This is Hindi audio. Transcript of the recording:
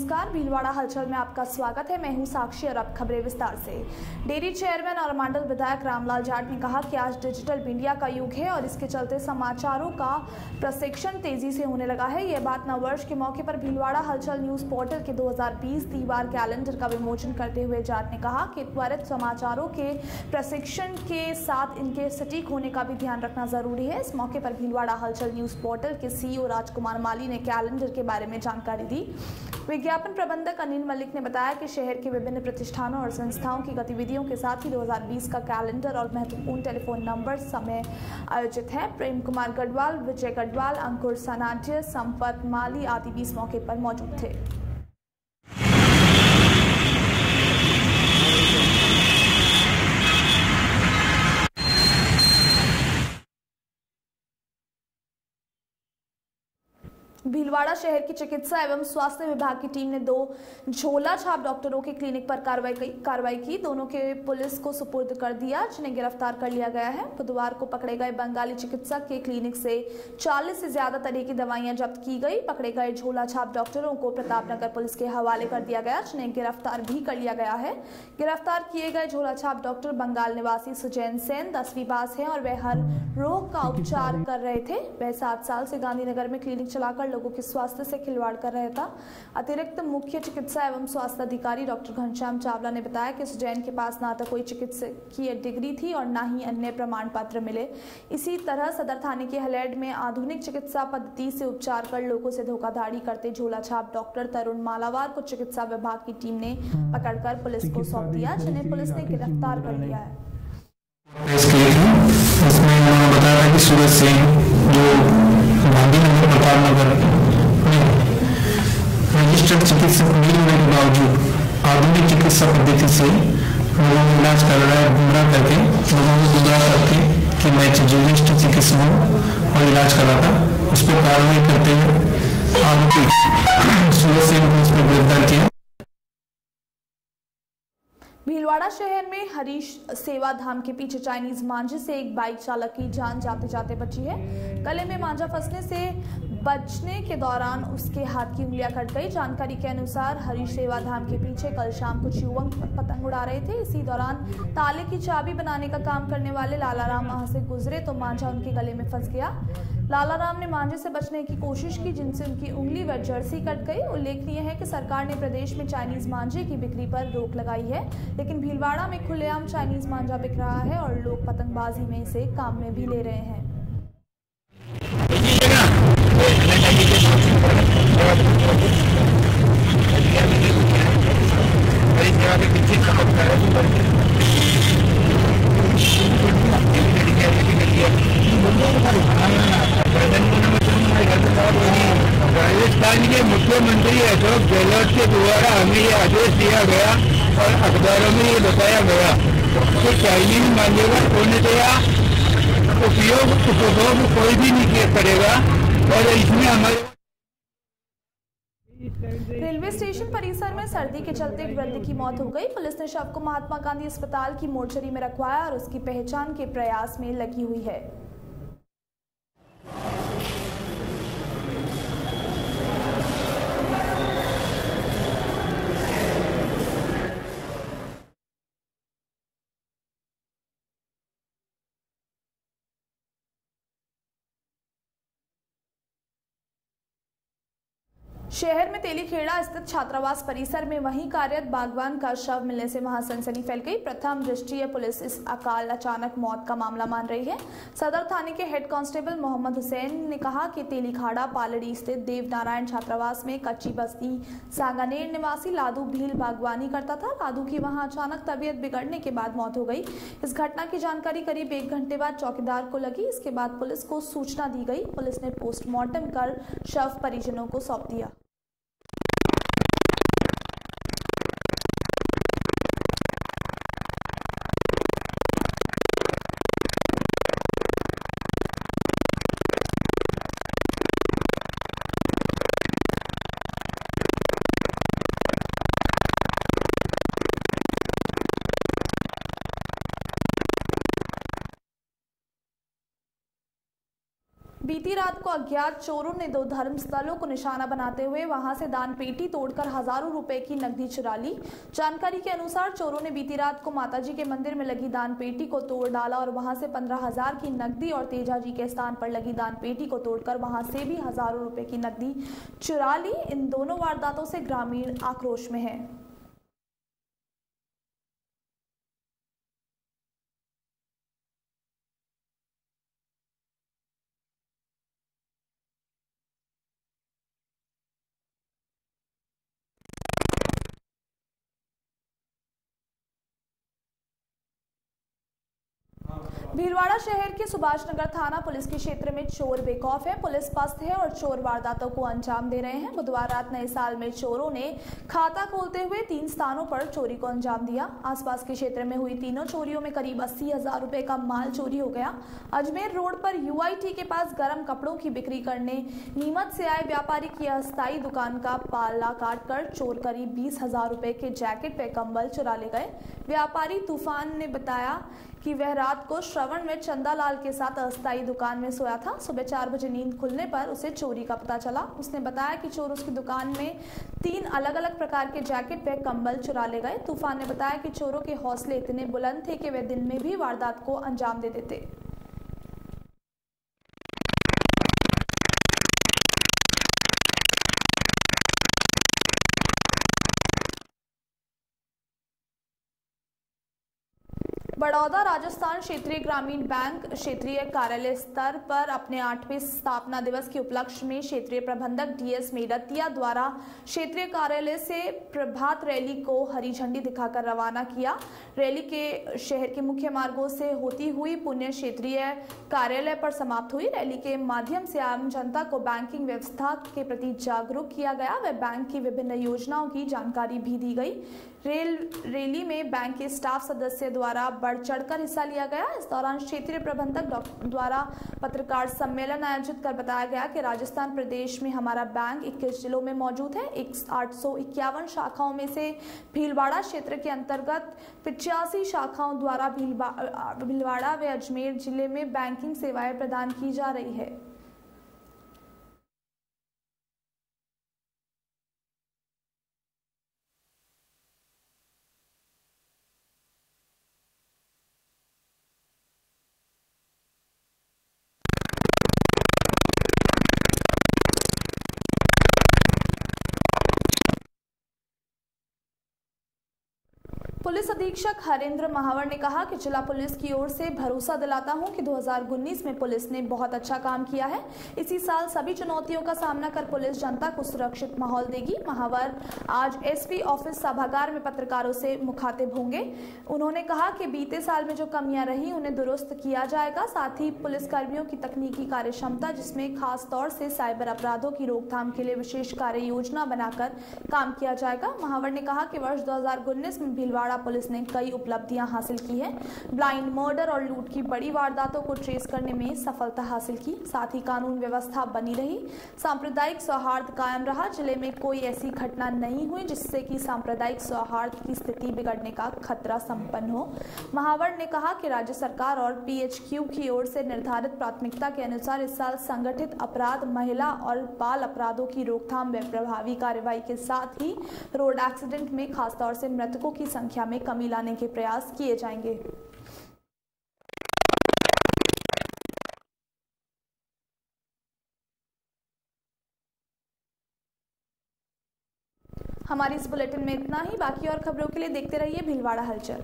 नमस्कार, भीलवाड़ा हलचल में आपका स्वागत है। मैं हूं साक्षी और अब खबरें विस्तार से। डेयरी चेयरमैन और मंडल विधायक रामलाल जाट ने कहा कि आज डिजिटल इंडिया का युग है और इसके चलते समाचारों का प्रशिक्षण तेजी से होने लगा है। यह बात नववर्ष के मौके पर भीलवाड़ा हलचल न्यूज पोर्टल के 2020 त्योहार कैलेंडर का विमोचन करते हुए जाट ने कहा कि त्वरित समाचारों के प्रशिक्षण के साथ इनके सटीक होने का भी ध्यान रखना जरूरी है। इस मौके पर भीलवाड़ा हलचल न्यूज पोर्टल के CEO राजकुमार माली ने कैलेंडर के बारे में जानकारी दी। विज्ञापन प्रबंधक अनिल मलिक ने बताया कि शहर के विभिन्न प्रतिष्ठानों और संस्थाओं की गतिविधियों के साथ ही 2020 का कैलेंडर और महत्वपूर्ण टेलीफोन नंबर समय आयोजित है। प्रेम कुमार गढ़वाल, विजय गढ़वाल, अंकुर सनाड्य, संपत माली आदि भी इस मौके पर मौजूद थे। भीलवाड़ा शहर की चिकित्सा एवं स्वास्थ्य विभाग की टीम ने 2 झोला छाप डॉक्टरों के क्लिनिक पर कार्रवाई की। दोनों के पुलिस को सुपुर्द कर दिया, जिन्हें गिरफ्तार कर लिया गया है। बुधवार को पकड़े गए बंगाली चिकित्सक के क्लिनिक से 40 से ज्यादा तरह की दवाइयां जब्त की गई। पकड़े गए झोला छाप डॉक्टरों को प्रतापनगर पुलिस के हवाले कर दिया गया, जिन्हें गिरफ्तार भी कर लिया गया है। गिरफ्तार किए गए झोला छाप डॉक्टर बंगाल निवासी सुजैन सेन 10वीं पास है और वह हर रोग का उपचार कर रहे थे। वह 7 साल से गांधीनगर में क्लिनिक चलाकर लोगों के स्वास्थ्य से खिलवाड़ कर रहा था। अतिरिक्त मुख्य चिकित्सा एवं स्वास्थ्य अधिकारी डॉक्टर घनश्याम चावला ने बताया कि सुजैन के पास ना तो कोई चिकित्सकीय डिग्री थी और ना ही अन्य प्रमाण पत्र मिले। इसी तरह सदर थाने के हलेड में आधुनिक चिकित्सा पद्धति से उपचार कर लोगों से धोखाधड़ी करते झोला छाप डॉक्टर तरुण मालावार को चिकित्सा विभाग की टीम ने पकड़कर पुलिस को सौंप दिया, जिन्हें पुलिस ने गिरफ्तार कर लिया है। इसमें उन्होंने बताया था कि सूरज सिंह जो गांधीनगर प्रतापनगर रजिस्टर्ड चिकित्सक नहीं होने के बावजूद आधुनिक चिकित्सा पद्धति से लोगों में इलाज कर रहा है, गुमराह करके लोगों को गुमराह करके कि मैं रजिस्टर्ड चिकित्सक हूँ और इलाज कर रहा था। उस पर कार्रवाई करते हुए आरोपी सूरज सिंह को उसमें गिरफ्तार किया। भीलवाड़ा शहर में हरीश सेवा धाम के पीछे चाइनीज मांझे से एक बाइक चालक की जान जाते जाते बची है। गले में मांझा फंसने से बचने के दौरान उसके हाथ की उंगलियां कट गई। जानकारी के अनुसार हरीश सेवा धाम के पीछे कल शाम कुछ युवक पतंग उड़ा रहे थे। इसी दौरान ताले की चाबी बनाने का काम करने वाले लालाराम वहां से गुजरे तो मांझा उनके गले में फंस गया। लालाराम ने मांझे से बचने की कोशिश की, जिनसे उनकी उंगली व जर्सी कट गई। उल्लेखनीय है कि सरकार ने प्रदेश में चाइनीज मांझे की बिक्री पर रोक लगाई है, लेकिन भीलवाड़ा में खुलेआम चाइनीज मांझा बिक रहा है और लोग पतंगबाजी में इसे काम में भी ले रहे हैं। राजस्थान के मुख्यमंत्री अशोक गहलोत के द्वारा हमें ये आदेश दिया गया और अखबारों में ये बताया गया कि चाइनीज मांझे का पूर्णतया उपभोग कोई भी नहीं करेगा और इसमें हमारे रेलवे स्टेशन परिसर में सर्दी के चलते एक वृद्ध की मौत हो गई। पुलिस ने शव को महात्मा गांधी अस्पताल की मोर्चरी में रखवाया और उसकी पहचान के प्रयास में लगी हुई है। शहर में तेलीखेड़ा स्थित छात्रावास परिसर में वहीं कार्यरत बागवान का शव मिलने से वहां सनसनी फैल गई। प्रथम दृष्टया पुलिस इस अचानक मौत का मामला मान रही है। सदर थाने के हेड कांस्टेबल मोहम्मद हुसैन ने कहा कि तेलीखाड़ा पालड़ी स्थित देवनारायण छात्रावास में कच्ची बस्ती सांगानेर निवासी लादू भील बागवानी करता था। लादू की वहां अचानक तबीयत बिगड़ने के बाद मौत हो गई। इस घटना की जानकारी करीब 1 घंटे बाद चौकीदार को लगी। इसके बाद पुलिस को सूचना दी गई। पुलिस ने पोस्टमार्टम कर शव परिजनों को सौंप दिया। बीती रात को अज्ञात चोरों ने 2 धर्मस्थलों को निशाना बनाते हुए वहां से दान पेटी तोड़कर हजारों रुपए की नकदी चुरा ली। जानकारी के अनुसार चोरों ने बीती रात को माताजी के मंदिर में लगी दान पेटी को तोड़ डाला और वहां से 15,000 की नकदी और तेजा जी के स्थान पर लगी दान पेटी को तोड़कर वहां से भी हजारों रुपए की नकदी चुरा ली। इन दोनों वारदातों से ग्रामीण आक्रोश में है। भीलवाड़ा शहर के सुभाष नगर थाना पुलिस के क्षेत्र में चोर बेखौफ है। पुलिस पस्त है और चोर वारदातों को अंजाम दे रहे हैं। बुधवार रात नए साल में चोरों ने खाता खोलते हुए 3 स्थानों पर चोरी को अंजाम दिया। आसपास के क्षेत्र में हुई तीनों चोरियों में करीब 80,000 रुपए का माल चोरी हो गया। अजमेर रोड पर UIT के पास गर्म कपड़ों की बिक्री करने नीमच से आए व्यापारी की अस्थायी दुकान का पाला काटकर चोर करीब 20,000 रुपए के जैकेट व कंबल चुरा ले गए। व्यापारी तूफान ने बताया कि वह रात को श्रवण में चंदालाल के साथ अस्थायी दुकान में सोया था। सुबह 4 बजे नींद खुलने पर उसे चोरी का पता चला। उसने बताया कि चोर उसकी दुकान में 3 अलग-अलग प्रकार के जैकेट व कंबल चुरा ले गए। तूफान ने बताया कि चोरों के हौसले इतने बुलंद थे कि वे दिन में भी वारदात को अंजाम दे देते। बड़ौदा राजस्थान क्षेत्रीय ग्रामीण बैंक क्षेत्रीय कार्यालय स्तर पर अपने 8वें स्थापना दिवस के उपलक्ष्य में क्षेत्रीय प्रबंधक DS मेड़तिया द्वारा क्षेत्रीय कार्यालय से प्रभात रैली को हरी झंडी दिखाकर रवाना किया। रैली के शहर के मुख्य मार्गों से होती हुई पुण्य क्षेत्रीय कार्यालय पर समाप्त हुई। रैली के माध्यम से आम जनता को बैंकिंग व्यवस्था के प्रति जागरूक किया गया व बैंक की विभिन्न योजनाओं की जानकारी भी दी गई। रैली में बैंक के स्टाफ सदस्य द्वारा बढ़ चढ़कर हिस्सा लिया गया। इस दौरान क्षेत्रीय प्रबंधक द्वारा पत्रकार सम्मेलन आयोजित कर बताया गया कि राजस्थान प्रदेश में हमारा बैंक 21 जिलों में मौजूद है। 851 शाखाओं में से भीलवाड़ा क्षेत्र के अंतर्गत 85 शाखाओं द्वारा भीलवाड़ा व अजमेर जिले में बैंकिंग सेवाएं प्रदान की जा रही है। पुलिस अधीक्षक हरेंद्र महावर ने कहा कि जिला पुलिस की ओर से भरोसा दिलाता हूं कि 2019 में पुलिस ने बहुत अच्छा काम किया है। इसी साल सभी चुनौतियों का सामना कर पुलिस जनता को सुरक्षित माहौल देगी। महावर आज SP ऑफिस सभागार में पत्रकारों से मुखातिब होंगे। उन्होंने कहा कि बीते साल में जो कमियां रही उन्हें दुरुस्त किया जाएगा। साथ ही पुलिसकर्मियों की तकनीकी कार्य क्षमता, जिसमें खास तौर से साइबर अपराधों की रोकथाम के लिए विशेष कार्य योजना बनाकर काम किया जाएगा। महावर ने कहा कि वर्ष 2019 में भीलवाड़ा पुलिस ने कई उपलब्धियां हासिल की है। ब्लाइंड मर्डर और लूट की बड़ी वारदातों को ट्रेस करने में सफलता हासिल की। साथ ही कानून व्यवस्था बनी रही, सांप्रदायिक सौहार्द कायम रहा। जिले में कोई ऐसी घटना नहीं हुई जिससे कि सांप्रदायिक सौहार्द की स्थिति बिगड़ने का खतरा संपन्न हो। महावर ने कहा कि राज्य सरकार और PHQ की ओर से निर्धारित प्राथमिकता के अनुसार इस साल संगठित अपराध, महिला और बाल अपराधों की रोकथाम व प्रभावी कार्रवाई के साथ ही रोड एक्सीडेंट में खासतौर से मृतकों की संख्या में कमी लाने के प्रयास किए जाएंगे। हमारी इस बुलेटिन में इतना ही। बाकी और खबरों के लिए देखते रहिए भीलवाड़ा हलचल।